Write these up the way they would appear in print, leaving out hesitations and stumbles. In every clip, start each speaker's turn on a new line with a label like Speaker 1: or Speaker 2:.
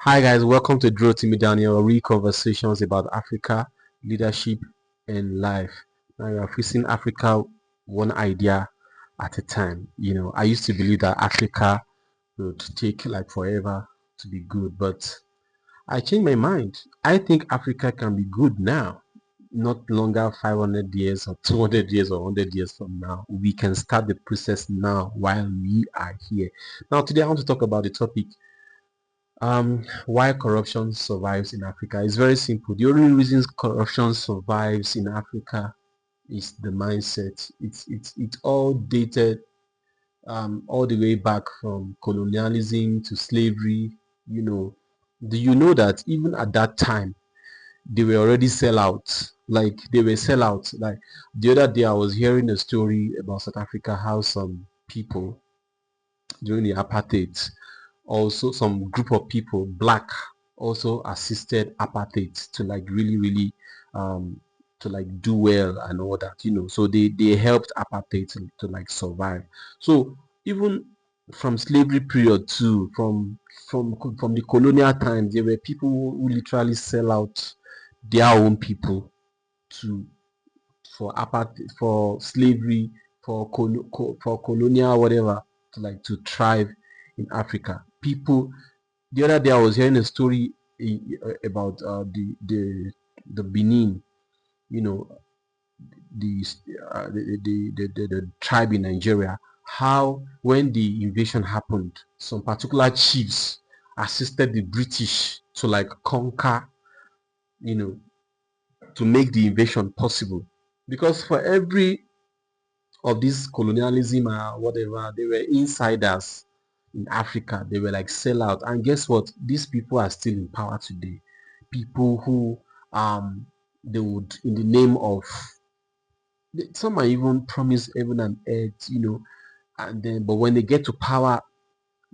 Speaker 1: Hi guys, welcome to Durotimi down here, real conversations about Africa, leadership, and life. Now we are facing Africa one idea at a time. I used to believe that Africa would take like forever to be good, but I changed my mind. I think Africa can be good now, not longer 500 years or 200 years or 100 years from now. We can start the process now while we are here. Now, today I want to talk about the topic why corruption survives in Africa. It's very simple. The only reasons corruption survives in Africa is the mindset. It's all dated all the way back from colonialism to slavery. You know, do you know that even at that time they were already sellouts? Like they were sellouts. Like the other day I was hearing a story about South Africa, how some people during the apartheid, also some group of people, black, also assisted apartheid to like really um to like do well and all that, so they helped apartheid to like survive. So even from slavery period too, from the colonial times, there were people who literally sell out their own people to for apartheid, for slavery, for colonial whatever, to like to thrive in Africa. People, the other day I was hearing a story about the Benin, you know, the, the tribe in Nigeria. How when the invasion happened, some particular chiefs assisted the British to like conquer, you know, to make the invasion possible. Because for every of this colonialism or whatever, they were insiders in Africa. They were like sellout. And guess what? These people are still in power today. People who they would, in the name of, some might even promise heaven and earth, and then but when they get to power,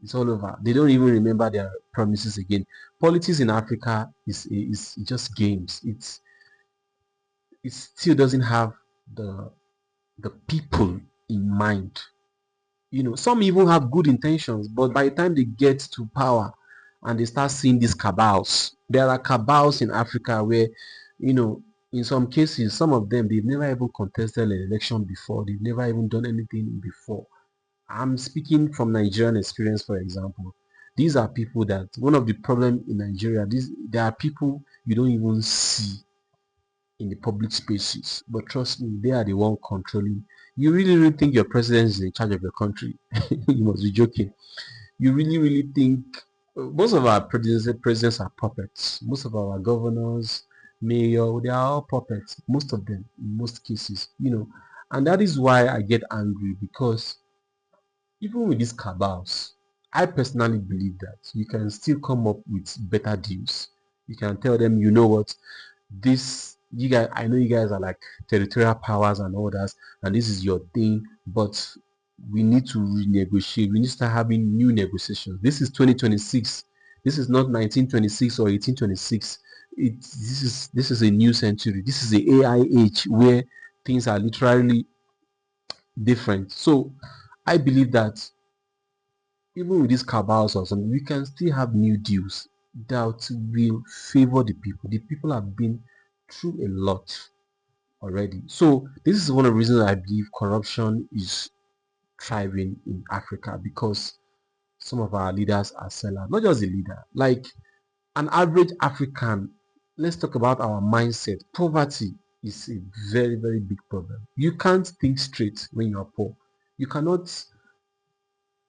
Speaker 1: it's all over. They don't even remember their promises again. Politics in Africa is just games. It still doesn't have the the people in mind. Some even have good intentions, but by the time they get to power and they start seeing these cabals, there are cabals in Africa where, you know, in some cases, some of them, they've never even contested an election before, they've never even done anything before. I'm speaking from Nigerian experience, for example. These are people that, one of the problems in Nigeria, there are people you don't even see in the public spaces. But trust me, they are the one controlling. You really think your president is in charge of your country? You must be joking. You really think most of our presidents are puppets. Most of our governors, mayor, they are all puppets. Most of them, in most cases. And that is why I get angry, because even with these cabals, I personally believe that you can still come up with better deals. You can tell them, you know what, this, you guys, I know you guys are like territorial powers and all that, and this is your thing, but we need to renegotiate. We need to start having new negotiations. This is 2026. This is not 1926 or 1826. This is a new century. This is the AI age where things are literally different. So I believe that even with these cabals or something, we can still have new deals that will favor the people. The people have been through a lot already. So this is one of the reasons I believe corruption is thriving in Africa, because some of our leaders are sellers. Not just the leader, like an average African. Let's talk about our mindset. Poverty is a very big problem. You can't think straight when you are poor. You cannot.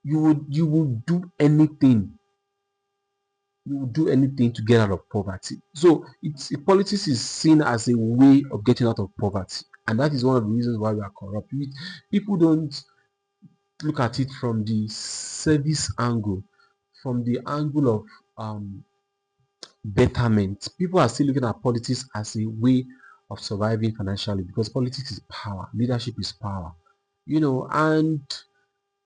Speaker 1: You would do anything. You would do anything to get out of poverty. So politics is seen as a way of getting out of poverty, and that is one of the reasons why we are corrupt. People don't look at it from the service angle, from the angle of betterment. People are still looking at politics as a way of surviving financially, because politics is power, leadership is power, and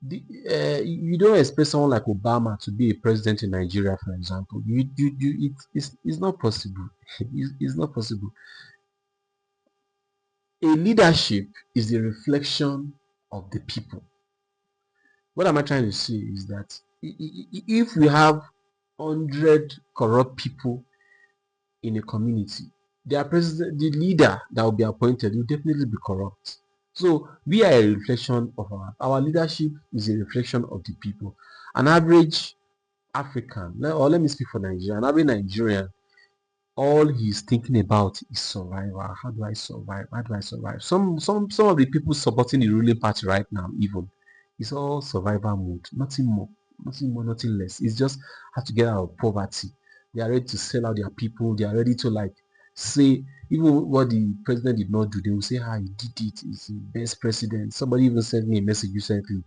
Speaker 1: you don't expect someone like Obama to be a president in Nigeria, for example. It's not possible. It's not possible. A leadership is the reflection of the people. What am I trying to say is that if we have 100 corrupt people in a community, their president, the leader that will be appointed, will definitely be corrupt. So we are a reflection of our leadership is a reflection of the people. An average African, or let me speak for Nigeria, an average Nigerian, all he's thinking about is survival. How do I survive? How do I survive? Some of the people supporting the ruling party right now, even, it's all survival mode. Nothing more, nothing more, nothing less. It's just how to get out of poverty. They are ready to sell out their people. They are ready to like say even what the president did not do. They will say, "Ah, he did it. He's the best president." Somebody even sent me a message recently.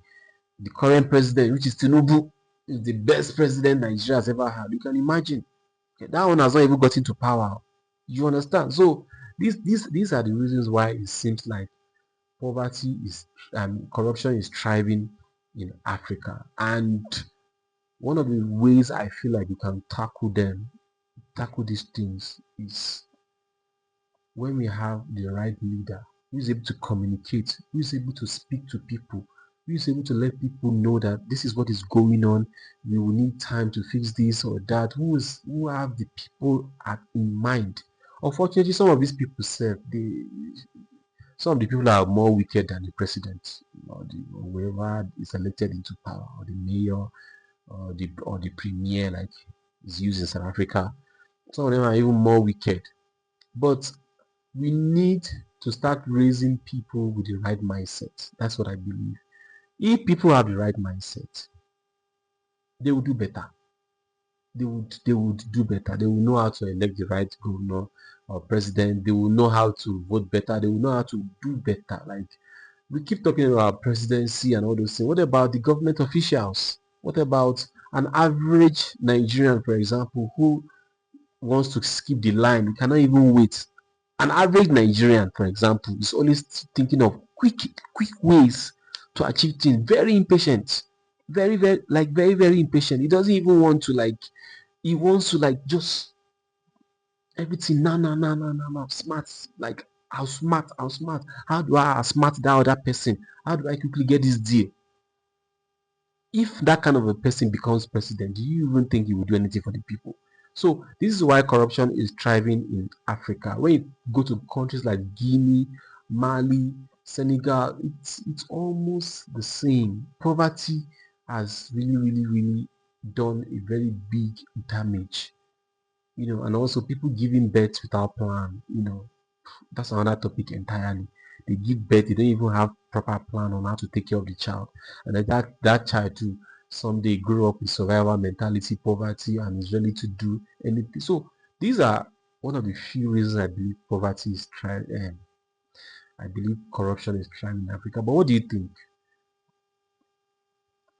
Speaker 1: The current president, which is Tinubu, is the best president Nigeria has ever had. You can imagine. That one has not even got into power. You understand? So these are the reasons why it seems like poverty is corruption is thriving in Africa. And one of the ways I feel like you can tackle these things is when we have the right leader who is able to communicate, who is able to speak to people, who is able to let people know that this is what is going on, we will need time to fix this or that, who have the people in mind. Unfortunately, some of these people serve some of the people are more wicked than the president or whoever is elected into power, or the mayor, or the premier, like is used in South Africa. Some of them are even more wicked. But we need to start raising people with the right mindset. That's what I believe. If people have the right mindset, they will do better. They would do better. They will know how to elect the right governor or president. They will know how to vote better. They will know how to do better. Like we keep talking about presidency and all those things. What about the government officials? What about an average Nigerian, for example, who wants to skip the line, you cannot even wait. An average Nigerian, for example, is always thinking of quick ways to achieve things. Very impatient, very very impatient. He doesn't even want to like. He wants to like just everything now. Smart, like how smart. How do I outsmart that other person? How do I quickly get this deal? If that kind of a person becomes president, do you even think he will do anything for the people? So this is why corruption is thriving in Africa. When you go to countries like Guinea, Mali, Senegal, it's almost the same. Poverty has really done a very big damage, and also people giving birth without plan, that's another topic entirely. They give birth, they don't even have proper plan on how to take care of the child. And then that child too someday grow up with survival mentality, poverty, and is ready to do anything. So these are one of the few reasons I believe poverty is trying I believe corruption is trying in Africa. But what do you think?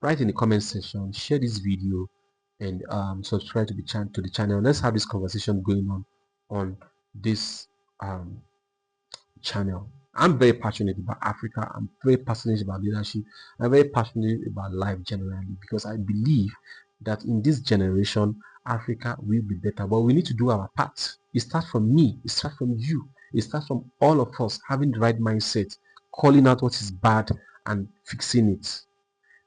Speaker 1: Write in the comment section, share this video, and subscribe to the channel. Let's have this conversation going on this um channel. I'm very passionate about Africa. I'm very passionate about leadership. I'm very passionate about life generally, because I believe that in this generation, Africa will be better. But we need to do our part. It starts from me. It starts from you. It starts from all of us having the right mindset, calling out what is bad and fixing it.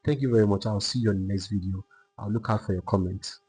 Speaker 1: Thank you very much. I'll see you on the next video. I'll look out for your comments.